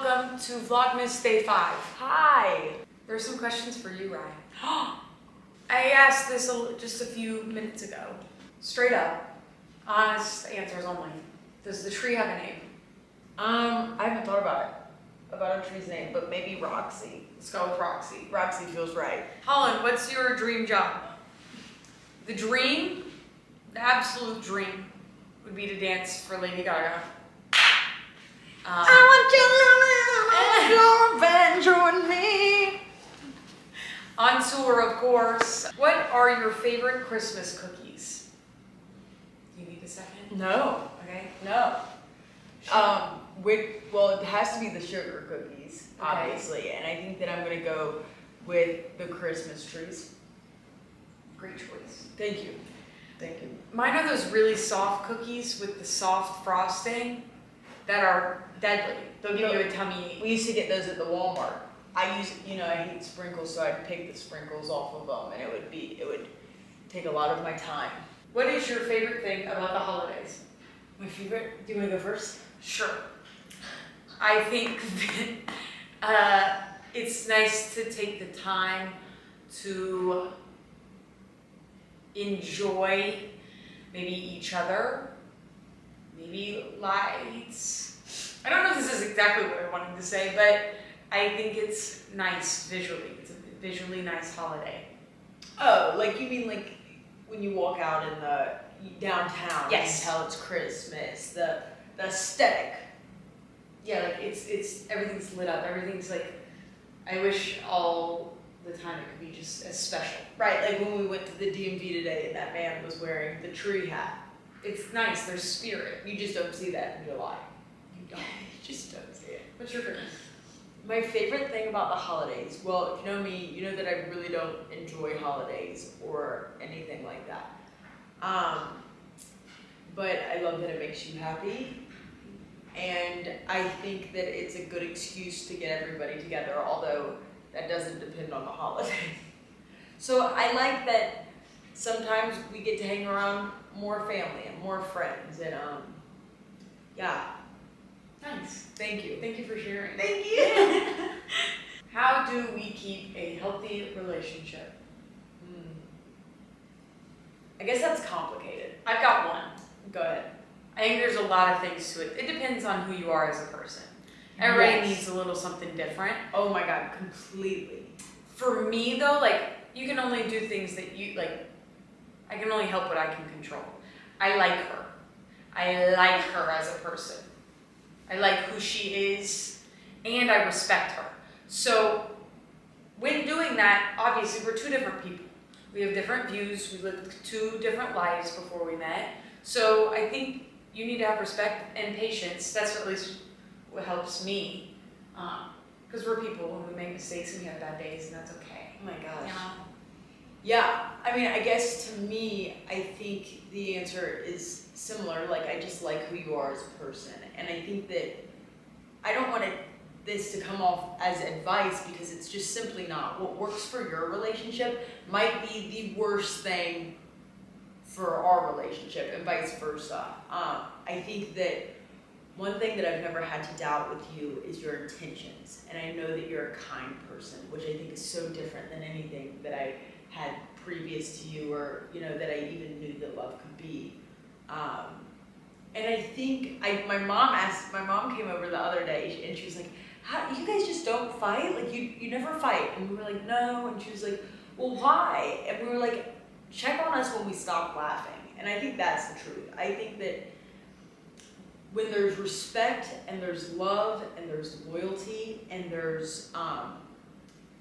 welcome to Vlogmas Day 5. Hi! There's some questions for you, Ryan. I asked this just a few minutes ago. Straight up, honest answers only. Does the tree have a name? I haven't thought about a tree's name, but maybe Roxy. Let's go with Roxy. Roxy feels right. Holland, what's your dream job? The dream, the absolute dream, would be to dance for Lady Gaga. I want you to join me. On tour, of course. What are your favorite Christmas cookies? Do you need a second? No. Okay. No. Well, it has to be the sugar cookies, obviously, and I think that I'm gonna go with the Christmas trees. Great choice. Thank you. Thank you. Mine are those really soft cookies with the soft frosting that are deadly. They'll give you a tummy ache. We used to get those at the Walmart. I hate sprinkles, so I'd pick the sprinkles off of them, and it would take a lot of my time. What is your favorite thing about the holidays? My favorite? Do you want to go first? Sure. I think that it's nice to take the time to enjoy maybe each other, maybe lights. I don't know if this is exactly what I wanted to say, but I think it's nice visually. It's a visually nice holiday. Oh, like you mean like when you walk out in the downtown? Yes. You can tell it's Christmas. The aesthetic. Yeah, like it's everything's lit up. Everything's like, I wish all the time it could be just as special. Right, like when we went to the DMV today and that man was wearing the tree hat. It's nice. There's spirit. You just don't see that in July. You don't. You just don't see it. What's your favorite? My favorite thing about the holidays, well, if you know me, you know that I really don't enjoy holidays or anything like that. But I love that it makes you happy. And I think that it's a good excuse to get everybody together, although that doesn't depend on the holiday. So I like that sometimes we get to hang around more family and more friends, and yeah. Nice. Thank you. Thank you for sharing. Thank you. How do we keep a healthy relationship? I guess that's complicated. I've got one. Go ahead. I think there's a lot of things to it. It depends on who you are as a person. Everybody needs a little something different. Oh my God, completely. For me though, like, you can only do things that you, like, I can only help what I can control. I like her. I like her as a person. I like who she is, and I respect her. So when doing that, obviously we're two different people. We have different views. We lived two different lives before we met. So I think you need to have respect and patience. That's at least what helps me. Because we're people and we make mistakes and we have bad days, and that's okay. Oh my gosh. You know? Yeah, I mean, I guess to me, I think the answer is similar. Like, I just like who you are as a person. And I think that I don't want this to come off as advice, because it's just simply not. What works for your relationship might be the worst thing for our relationship, and vice versa. I think that one thing that I've never had to doubt with you is your intentions. And I know that you're a kind person, which I think is so different than anything that I had previous to you, or that I even knew that love could be. And I think my mom came over the other day, and she was like, "How you guys just don't fight? Like you never fight?" And we were like, "No." And she was like, "Well, why?" And we were like, "Check on us when we stop laughing." And I think that's the truth. I think that when there's respect and there's love and there's loyalty and there's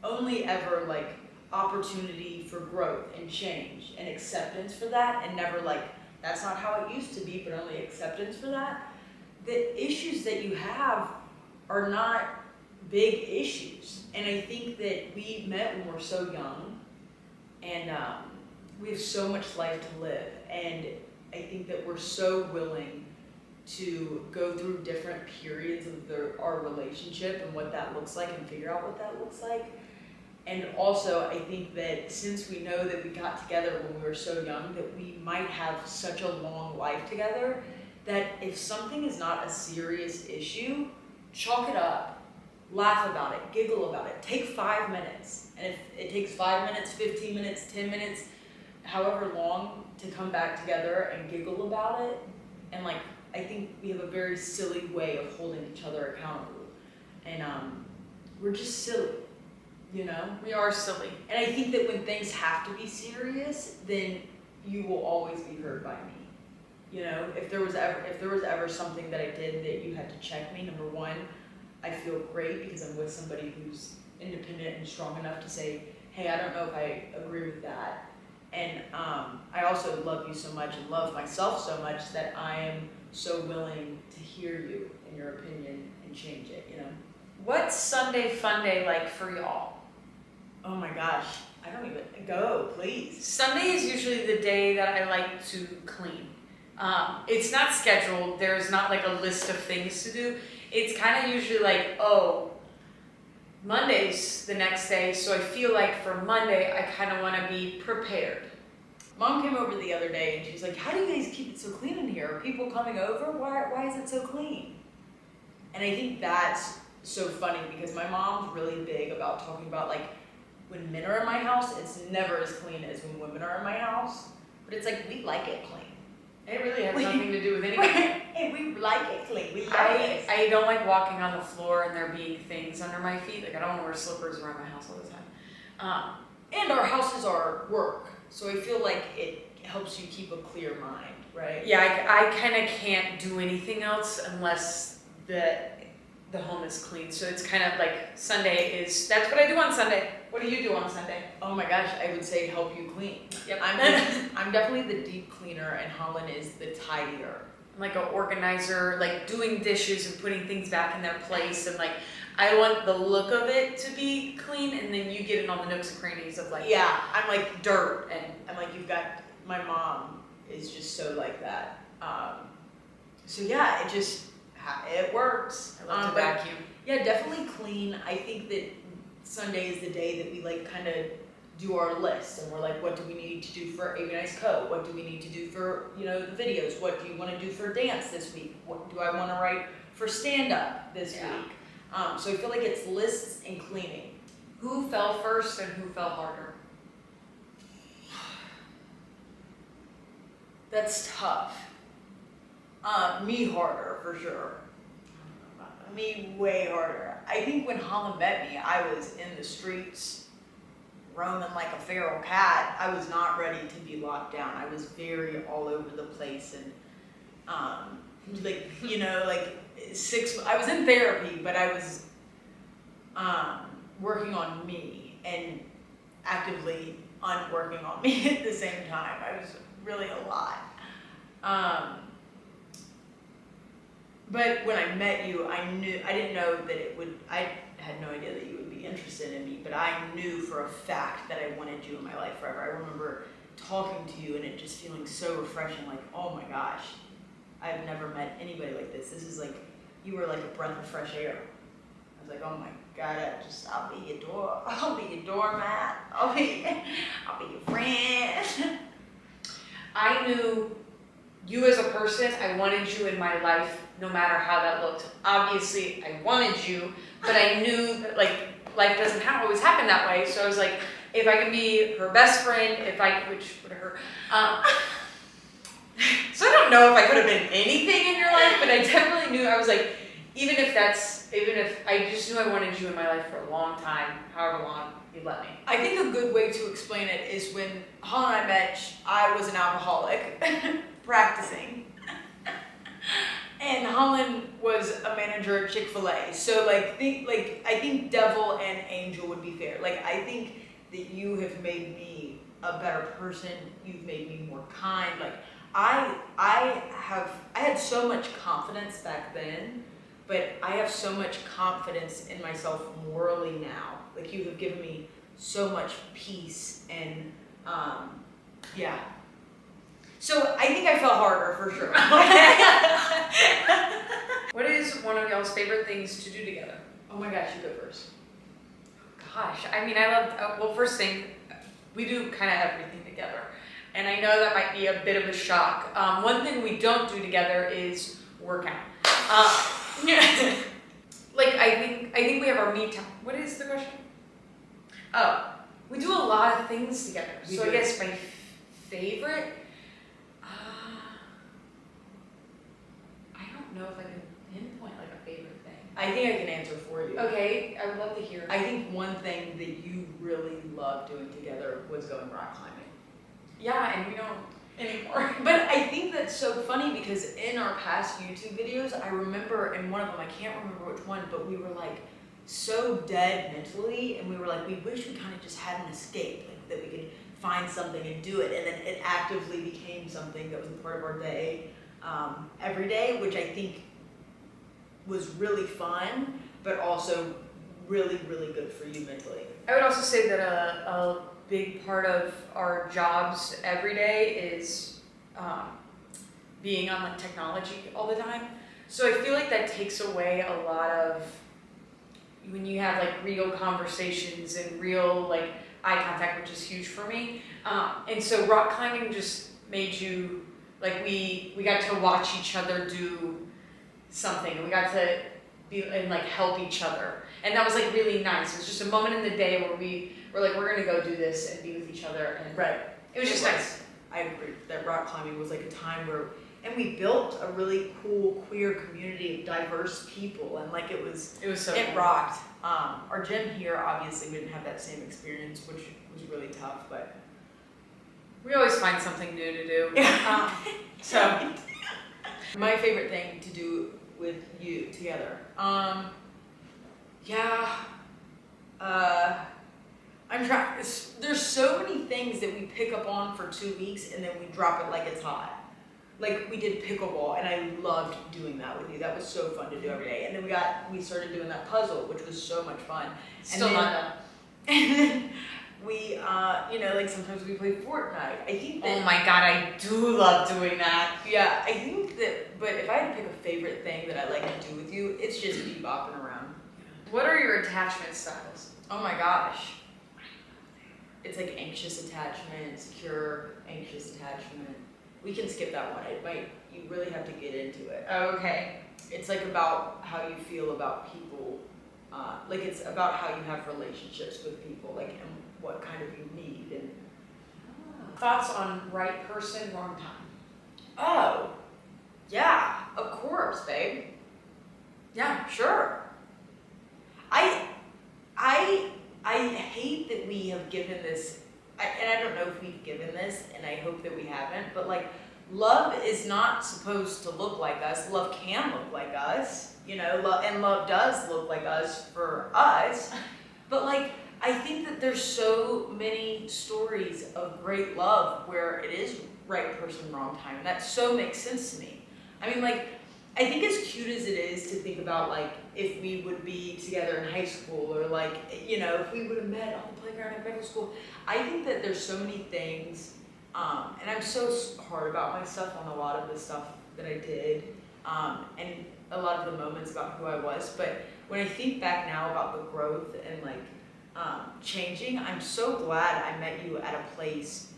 only ever like opportunity for growth and change and acceptance for that, and never like, that's not how it used to be, but only acceptance for that, the issues that you have are not big issues. And I think that we met when we're so young, and we have so much life to live, and I think that we're so willing to go through different periods of our relationship and what that looks like, and figure out what that looks like. And also, I think that since we know that we got together when we were so young, that we might have such a long life together, that if something is not a serious issue, chalk it up laugh about it, giggle about it. Take 5 minutes. And if it takes 5 minutes, 15 minutes, 10 minutes, however long to come back together and giggle about it. And like, I think we have a very silly way of holding each other accountable. And we're just silly, you know? We are silly. And I think that when things have to be serious, then you will always be heard by me. You know, if there was ever something that I did that you had to check me, number one, I feel great because I'm with somebody who's independent and strong enough to say, hey, I don't know if I agree with that. And I also love you so much and love myself so much that I am so willing to hear you and your opinion and change it, you know? What's Sunday fun day like for y'all? Oh my gosh, I don't even, go, please. Sunday is usually the day that I like to clean. It's not scheduled, there's not like a list of things to do. It's kind of usually like, oh, Monday's the next day, so I feel like for Monday, I kind of want to be prepared. Mom came over the other day and she's like, how do you guys keep it so clean in here? Are people coming over? Why is it so clean? And I think that's so funny because my mom's really big about talking about like, when men are in my house, it's never as clean as when women are in my house. But it's like, we like it clean. It really has nothing to do with anything. And we like it clean. We like it. I don't like walking on the floor and there being things under my feet. Like I don't want to wear slippers around my house all the time. And our houses are work, so I feel like it helps you keep a clear mind, right? Yeah, I kind of can't do anything else unless the home is clean. So it's kind of like Sunday is, that's what I do on Sunday. What do you do on Sunday? Oh my gosh, I would say help you clean. Yep. I'm definitely the deep cleaner and Holland is the tidier. I'm like an organizer, like doing dishes and putting things back in their place, and like I want the look of it to be clean, and then you get in all the nooks and crannies of like, yeah, I'm like dirt, and I'm like, you've got, my mom is just so like that. So yeah, it works. I love to vacuum. Yeah, definitely clean. I think that Sunday is the day that we like kind of do our list and we're like, what do we need to do for A Nice Co? What do we need to do for, you know, the videos? What do you want to do for dance this week? What do I want to write for stand-up this week? So I feel like it's lists and cleaning. Who fell first and who fell harder? That's tough. Me harder, for sure. Me way harder. I think when Holland met me, I was in the streets, roaming like a feral cat. I was not ready to be locked down. I was very all over the place and, like, you know, like I was in therapy, but I was working on me and actively unworking on me at the same time. I was really a lot. But when I met you, I didn't know that I had no idea that you would be interested in me, but I knew for a fact that I wanted you in my life forever. I remember talking to you and it just feeling so refreshing, like, oh my gosh, I've never met anybody like this. This is like, you were like a breath of fresh air. I was like, oh my God, I'll be your doormat. I'll be your friend. I knew you as a person, I wanted you in my life no matter how that looked. Obviously, I wanted you, but I knew that like life doesn't always happen that way. So I was like, if I can be her best friend, so I don't know if I could have been anything in your life, but I definitely knew, I was like, even if I just knew I wanted you in my life for a long time, however long you let me. I think a good way to explain it is when Holland and I met, I was an alcoholic, practicing. And Holland was a manager at Chick-fil-A. So I think devil and angel would be fair. Like, I think that you have made me a better person. You've made me more kind. Like, I had so much confidence back then, but I have so much confidence in myself morally now. Like, you have given me so much peace and, yeah. So I think I fell harder for sure. What is one of y'all's favorite things to do together? Oh my gosh, you go first. Gosh, I mean, I love, well, first thing, we do kind of everything together. And I know that might be a bit of a shock. One thing we don't do together is work out. Like, I think think we have our me time. What is the question? Oh, we do a lot of things together. We So do. I guess my favorite, I don't know if I can pinpoint like a favorite thing. I think I can answer for you. Okay, I would love to hear. I think one thing that you really love doing together was going rock climbing. Yeah, and we don't anymore. But I think that's so funny because in our past YouTube videos, I remember in one of them, I can't remember which one, but we were like so dead mentally, and we were like, we wish we kind of just had an escape, like that we could find something and do it, and then it actively became something that was a part of our day every day, which I think was really fun, but also really, really good for you mentally. I would also say that a big part of our jobs every day is being on like technology all the time. So I feel like that takes away a lot of when you have like real conversations and real like eye contact, which is huge for me. And so rock climbing just made you like we got to watch each other do something. We got to be and like help each other, and that was like really nice. It was just a moment in the day where we were like, we're gonna go do this and be with each other, and Right. it was just nice. I agree that rock climbing was like a time where, and we built a really cool queer community of diverse people, and like it was So it fun. rocked. Our gym here, obviously, we didn't have that same experience, which was really tough, but We always find something new to do. Yeah. So my favorite thing to do with you together, I'm trying. There's so many things that we pick up on for 2 weeks and then we drop it like it's hot. Like we did pickleball, and I loved doing that with you. That was so fun to do every day. And then we started doing that puzzle, which was so much fun. still then- not done. And then we, like sometimes we play Fortnite. I think that. Oh my god, I do love doing that. Yeah, I think that. But if I had to pick a favorite thing that I like to do with you, it's just be bopping around. What are your attachment styles? Oh my gosh. It's like anxious attachment, secure, anxious attachment. We can skip that one. You really have to get into it. Okay. It's like about how you feel about people. Like it's about how you have relationships with people, like and what kind of you need. And Thoughts on right person, wrong time? oh, yeah, of course, babe. Yeah. Sure. I hate that we have given this, and I don't know if we've given this, and I hope that we haven't, but like, love is not supposed to look like us. Love can look like us, and love does look like us for us. But like, I think that there's so many stories of great love where it is right person, wrong time. And that so makes sense to me. I mean, like, I think as cute as it is to think about, like, if we would be together in high school or, like, if we would have met on the playground in middle school, I think that there's so many things, and I'm so hard about myself on a lot of the stuff that I did, and a lot of the moments about who I was. But when I think back now about the growth and, like, changing, I'm so glad I met you at a place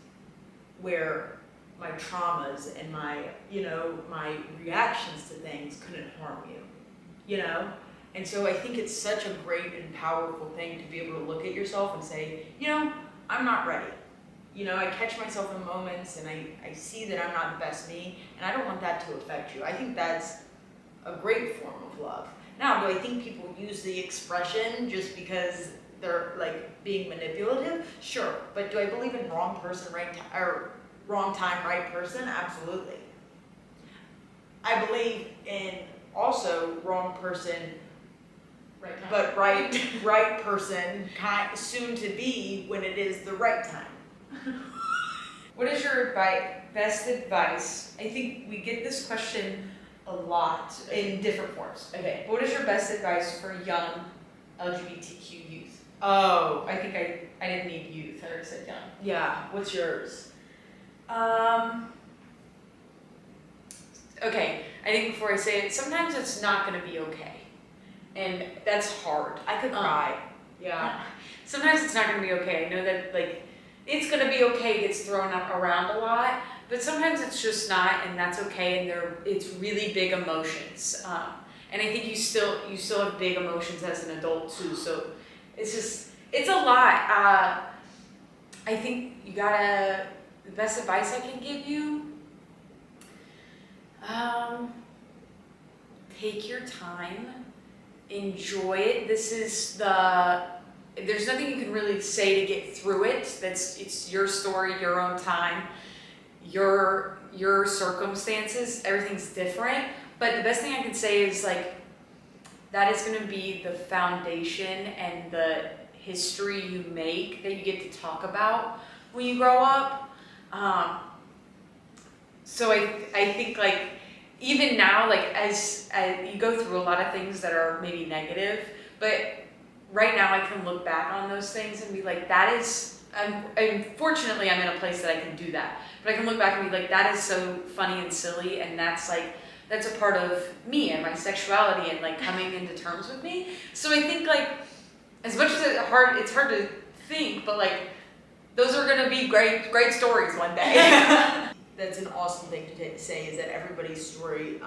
where my traumas and my reactions to things couldn't harm you, And so I think it's such a great and powerful thing to be able to look at yourself and say, I'm not ready. I catch myself in moments and I see that I'm not the best me, and I don't want that to affect you. I think that's a great form of love. Now, do I think people use the expression just because they're like being manipulative? Sure. But do I believe in wrong person, right time, or wrong time, right person? Absolutely. I believe in also wrong person, Right time. but right person, soon to be when it is the right time. What is your best advice? I think we get this question a lot in different forms. Okay. What is your best advice for young LGBTQ youth? Oh, I think I didn't need youth, I already said young. yeah. What's yours? Okay, I think before I say it, sometimes it's not gonna be okay. And that's hard. I could cry. Yeah. Sometimes it's not gonna be okay. I know that like it's gonna be okay gets thrown around a lot, but sometimes it's just not, and that's okay. And it's really big emotions. And I think you still have big emotions as an adult too. So it's a lot. I think the best advice I can give you, take your time, enjoy it. There's nothing you can really say to get through it. It's your story, your own time, your circumstances, everything's different. But the best thing I can say is like, that is gonna be the foundation and the history you make that you get to talk about when you grow up. So I think like, even now, like as you go through a lot of things that are maybe negative, but right now I can look back on those things and be like, unfortunately I'm in a place that I can do that. But I can look back and be like, that is so funny and silly, and that's a part of me and my sexuality and like coming into terms with me. So I think like, as much as it's hard to think, but like, those are gonna be great stories one day. That's an awesome thing to say, is that everybody's story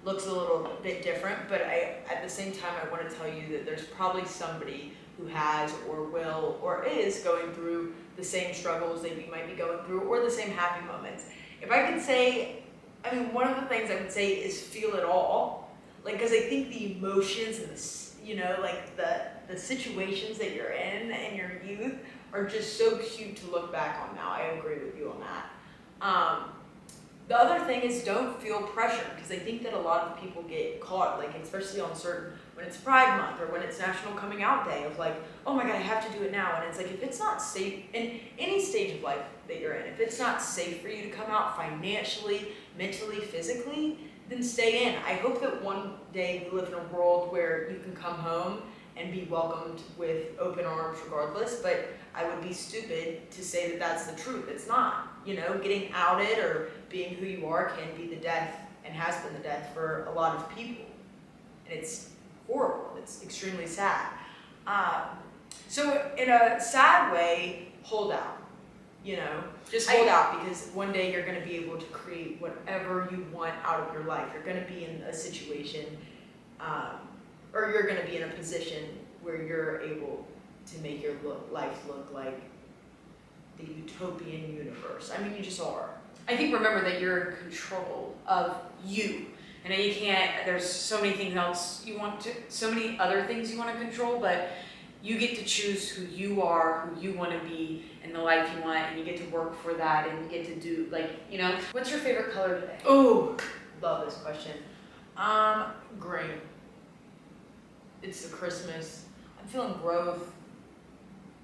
looks a little bit different, but at the same time, I want to tell you that there's probably somebody who has or will or is going through the same struggles that you might be going through, or the same happy moments. If I could say, I mean, one of the things I would say is feel it all, like, because I think the emotions and the situations that you're in your youth are just so cute to look back on now. I agree with you on that. The other thing is, don't feel pressure, because I think that a lot of people get caught, like especially on when it's Pride Month or when it's National Coming Out Day, of like, oh my God, I have to do it now. And it's like, if it's not safe in any stage of life that you're in, if it's not safe for you to come out financially, mentally, physically, then stay in. I hope that one day we live in a world where you can come home and be welcomed with open arms regardless, but I would be stupid to say that that's the truth. It's not. Getting outed or being who you are can be the death, and has been the death for a lot of people. And it's horrible. It's extremely sad. So in a sad way, hold out. Just hold out, because one day you're going to be able to create whatever you want out of your life. You're going to be in a situation, or you're going to be in a position where you're able to make your life look like the utopian universe. I mean, you just are. I think, remember that you're in control of you. And you can't, there's so many things else so many other things you want to control, but you get to choose who you are, who you want to be, and the life you want, and you get to work for that, and you get to do, what's your favorite color today? Oh, love this question. Green. It's the Christmas. I'm feeling growth.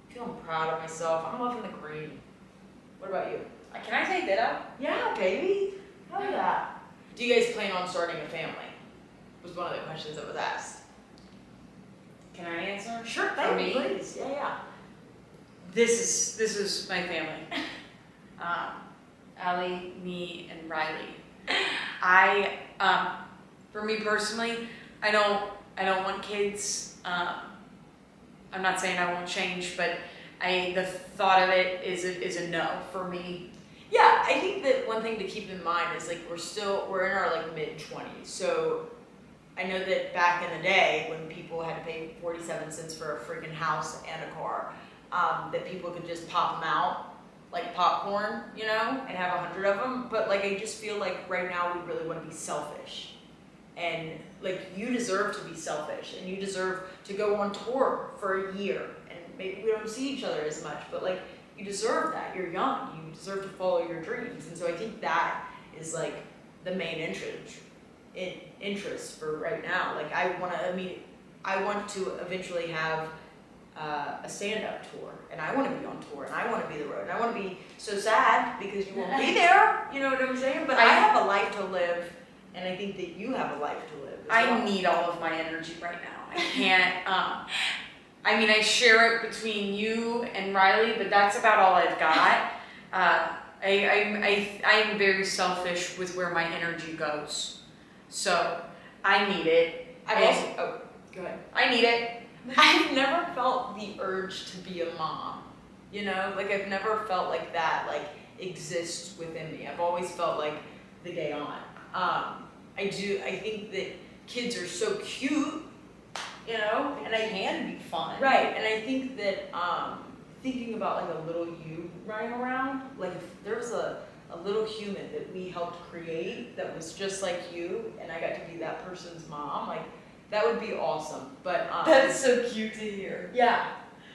Feeling proud of myself. I'm loving the green. What about you? Can I say ditto? Yeah, baby. Hell yeah. Do you guys plan on starting a family? Was one of the questions that was asked. Can I answer? Sure, For me? please. Yeah. This is my family. Allie, me, and Riley. For me personally, I don't want kids. I'm not saying I won't change, but the thought of it is a no for me. Yeah, I think that one thing to keep in mind is like we're in our like mid-20s. So I know that back in the day when people had to pay 47 cents for a freaking house and a car, that people could just pop them out like popcorn, and have 100 of them. But like, I just feel like right now we really want to be selfish. And like, you deserve to be selfish, and you deserve to go on tour for a year, and maybe we don't see each other as much, but like, you deserve that. You're young, you deserve to follow your dreams. And so I think that is like the main interest for right now. Like, I want to eventually have a stand-up tour, and I want to be on tour, and I want to be the road, and I want to be so sad because you won't be there, you know what I'm saying? But I have a life to live, and I think that you have a life to live as well. I need all of my energy right now. I can't, I share it between you and Riley, but that's about all I've got. I'm very selfish with where my energy goes. So I need it. Go ahead. I need it. I've never felt the urge to be a mom. Like, I've never felt like that, like, exists within me. I've always felt like the gay aunt. I think that kids are so cute, you know, and It can be fun. right, and I think that thinking about like a little you running around, like if there was a little human that we helped create that was just like you, and I got to be that person's mom, like that would be awesome. But That's so cute to hear. yeah,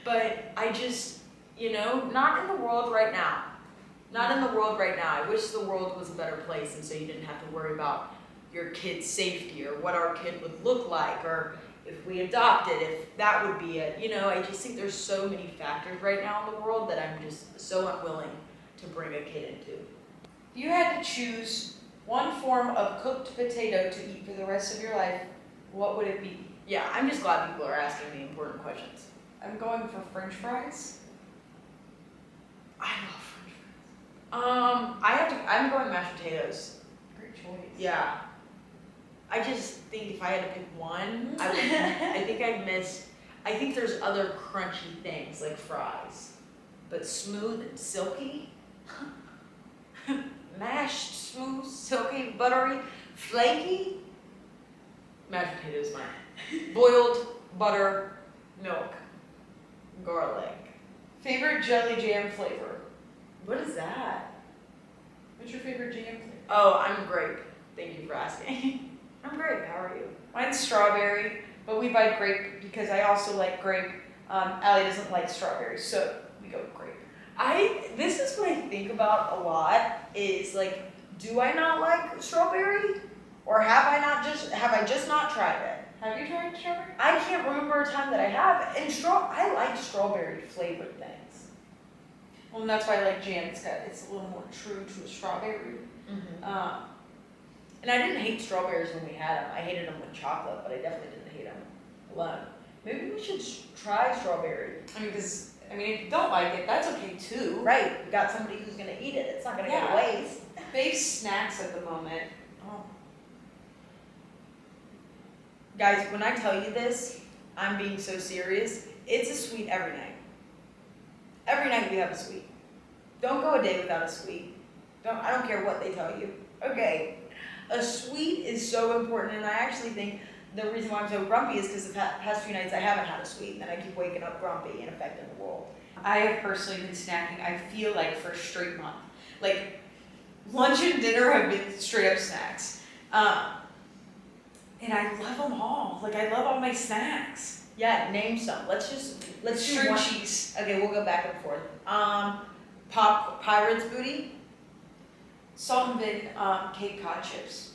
but I just, you know, not in the world right now. Not in the world right now. I wish the world was a better place, and so you didn't have to worry about your kid's safety or what our kid would look like, or if we adopted, if that would be it. You know, I just think there's so many factors right now in the world that I'm just so unwilling to bring a kid into. If you had to choose one form of cooked potato to eat for the rest of your life, what would it be? Yeah, I'm just glad people are asking me important questions. I'm going for French fries. I love French fries. I'm going mashed potatoes. Great choice. Yeah. I just think if I had to pick one, I think there's other crunchy things like fries, but smooth and silky, mashed, smooth, silky, buttery, flaky, mashed potatoes mine. Boiled, butter, milk, garlic. Favorite jelly jam flavor? What is that? What's your favorite jam flavor? Oh, I'm grape. Thank you for asking. I'm great. How are you? Mine's strawberry, but we buy grape because I also like grape. Allie doesn't like strawberries, so we go with grape. This is what I think about a lot is like, do I not like strawberry? Or have I just not tried it? Have you tried strawberry? I can't remember a time that I have. And I like strawberry flavored things. Well, and that's why I like jam. It's a little more true to a strawberry. And I didn't hate strawberries when we had them. I hated them with chocolate, but I definitely didn't hate them alone. Maybe we should try strawberry. If you don't like it, that's okay too. Right, we got somebody who's gonna eat it. It's not gonna go to waste. Fave snacks at the moment. Oh. Guys, when I tell you this, I'm being so serious. It's a sweet every night. Every night we have a sweet. Don't go a day without a sweet. I don't care what they tell you. Okay. A sweet is so important, and I actually think the reason why I'm so grumpy is because the past few nights I haven't had a sweet, and then I keep waking up grumpy and affecting the world. I have personally been snacking, I feel like, for a straight month. Like, lunch and dinner have been straight up snacks. And I love them all. Like, I love all my snacks. Yeah, name some. Let's do String one. cheese. Okay, we'll go back and forth. Pirate's Booty. Salt and Vin Cape Cod chips.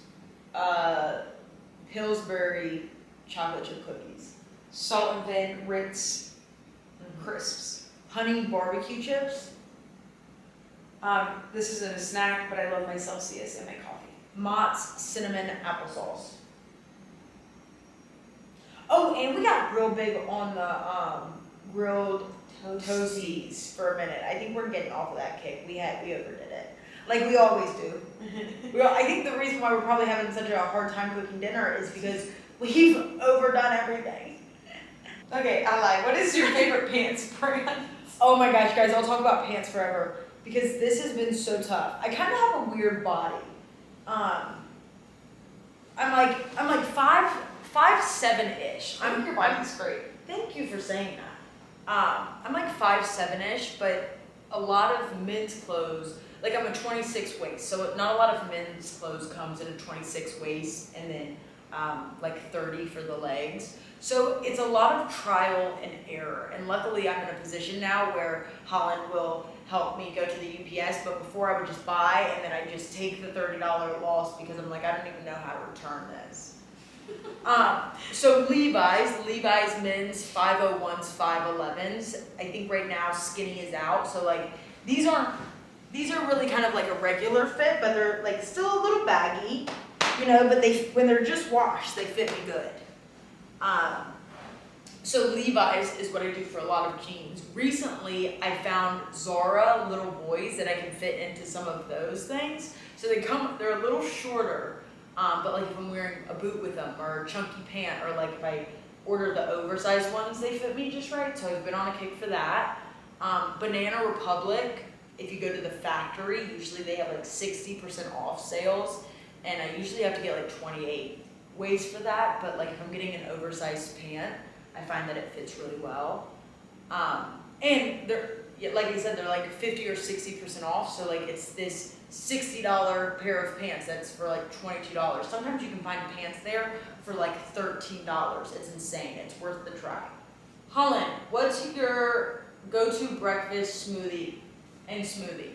Pillsbury chocolate chip cookies. Salt and Vin Ritz crisps. Honey barbecue chips. This isn't a snack, but I love my Celsius and my coffee. Mott's cinnamon applesauce. Oh, and we got real big on the grilled toasties for a minute. I think we're getting off of that kick. We overdid it. Like we always do. I think the reason why we're probably having such a hard time cooking dinner is because we've overdone everything. Okay, Ally, what is your favorite pants brand? Oh my gosh, guys, I'll talk about pants forever because this has been so tough. I kind of have a weird body. I'm like 5'7"-ish. Your body's great. Thank you for saying that. I'm like 5'7"-ish, but a lot of men's clothes, like I'm a 26 waist, so not a lot of men's clothes comes in a 26 waist and then like 30 for the legs. So it's a lot of trial and error, and luckily I'm in a position now where Holland will help me go to the UPS, but before I would just buy and then I just take the $30 loss because I'm like, I don't even know how to return this. So Levi's men's 501s, 511s. I think right now skinny is out, so like these are really kind of like a regular fit, but they're like still a little baggy, you know, but when they're just washed, they fit me good. So Levi's is what I do for a lot of jeans. Recently, I found Zara little boys that I can fit into some of those things. So they're a little shorter, but like if I'm wearing a boot with them or a chunky pant, or like if I order the oversized ones, they fit me just right. So I've been on a kick for that. Banana Republic, if you go to the factory, usually they have like 60% off sales, and I usually have to get like 28 ways for that, but like if I'm getting an oversized pant, I find that it fits really well. And they're, like I said, they're like 50 or 60% off. So like it's this $60 pair of pants that's for like $22. Sometimes you can find pants there for like $13. It's insane. It's worth the try. Holland, what's your go-to breakfast smoothie and smoothie?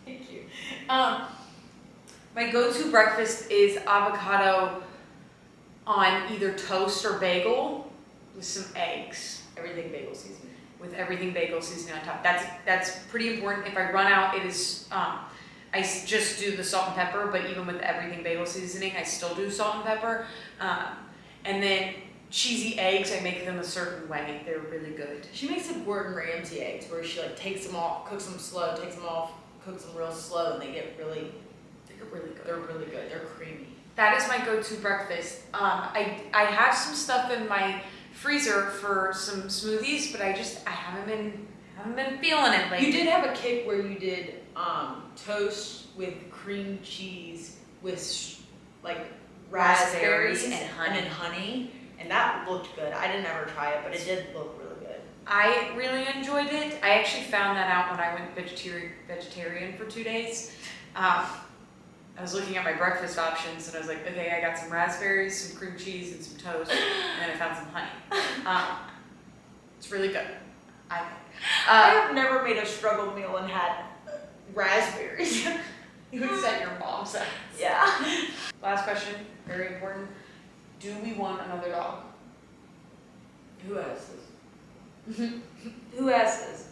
Thank you. My go-to breakfast is avocado on either toast or bagel with some eggs. Everything bagel seasoning. With everything bagel seasoning on top. That's pretty important. If I run out, it is, I just do the salt and pepper, but even with everything bagel seasoning, I still do salt and pepper. And then cheesy eggs, I make them a certain way. They're really good. She makes the Gordon Ramsay eggs where she like takes them off, cooks them slow, takes them off, cooks them real slow, and they get really good. They're really good. They're creamy. That is my go-to breakfast. I have some stuff in my freezer for some smoothies, but I haven't been feeling it lately. You did have a kick where you did toast with cream cheese with like raspberries and honey, and that looked good. I didn't ever try it, but it did look really good. I really enjoyed it. I actually found that out when I went vegetarian for 2 days. I was looking at my breakfast options and I was like, okay, I got some raspberries, some cream cheese, and some toast, and then I found some honey. It's really good. I have never made a struggle meal and had raspberries. You would set your mom's ass. Yeah. Last question, very important. Do we want another dog? Who asked this? Who asked this?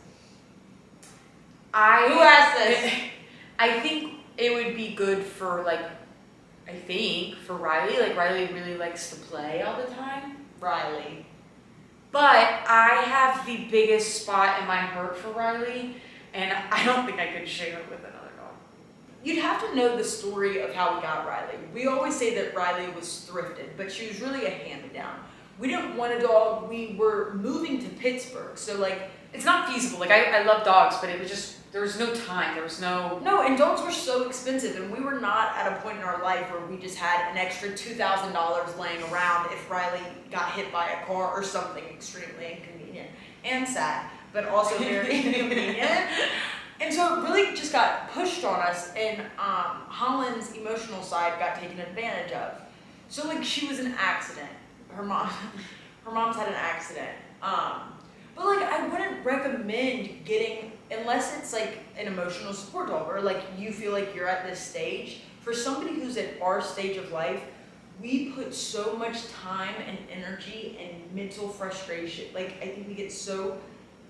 Who asked this? I think it would be good for for Riley. Like Riley really likes to play all the time. Riley. But I have the biggest spot in my heart for Riley, and I don't think I could share it with another dog. You'd have to know the story of how we got Riley. We always say that Riley was thrifted, but she was really a hand-me-down. We didn't want a dog. We were moving to Pittsburgh, so like it's not feasible. Like I love dogs, but it was just there was no time. There was no. No, and dogs were so expensive, and we were not at a point in our life where we just had an extra $2,000 laying around if Riley got hit by a car or something extremely inconvenient and sad, but also very inconvenient. And so it really just got pushed on us, and Holland's emotional side got taken advantage of. So like she was an accident. Her mom's had an accident. But like I wouldn't recommend getting, unless it's like an emotional support dog or like you feel like you're at this stage. For somebody who's at our stage of life, we put so much time and energy and mental frustration. Like I think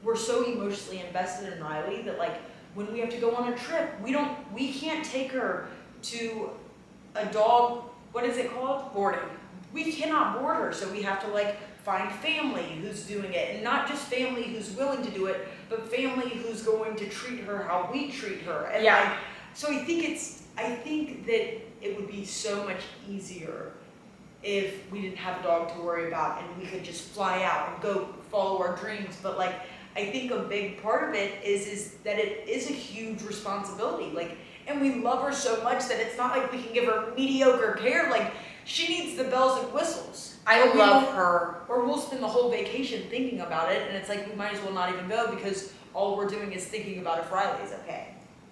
we're so emotionally invested in Riley that like when we have to go on a trip, we can't take her to a dog, what is it called? Boarding. We cannot board her, so we have to like find family who's doing it, and not just family who's willing to do it, but family who's going to treat her how we treat her. And yeah. Like, so I think that it would be so much easier if we didn't have a dog to worry about and we could just fly out and go follow our dreams. But like, I think a big part of it is that it is a huge responsibility. Like, and we love her so much that it's not like we can give her mediocre care. Like, she needs the bells and whistles. I love her. Or we'll spend the whole vacation thinking about it, and it's like we might as well not even go because all we're doing is thinking about if Riley's okay.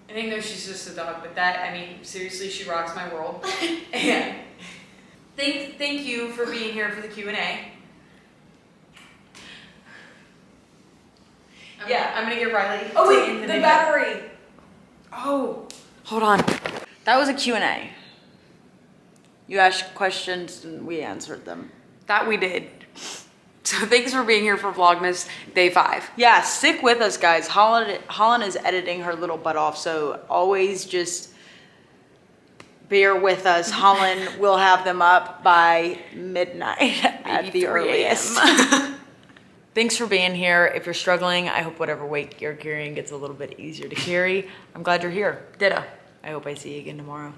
I think she's just a dog, but seriously, she rocks my world. And thank you for being here for the Q&A. I'm gonna get Riley. Oh wait, the battery. Oh, hold on. That was a Q&A. You asked questions and we answered them. That we did. So thanks for being here for Vlogmas Day 5. Yeah, stick with us, guys. Holland is editing her little butt off, so always just bear with us. Holland will have them up by midnight at the earliest. Thanks for being here. If you're struggling, I hope whatever weight you're carrying gets a little bit easier to carry. I'm glad you're here. Ditto. I hope I see you again tomorrow.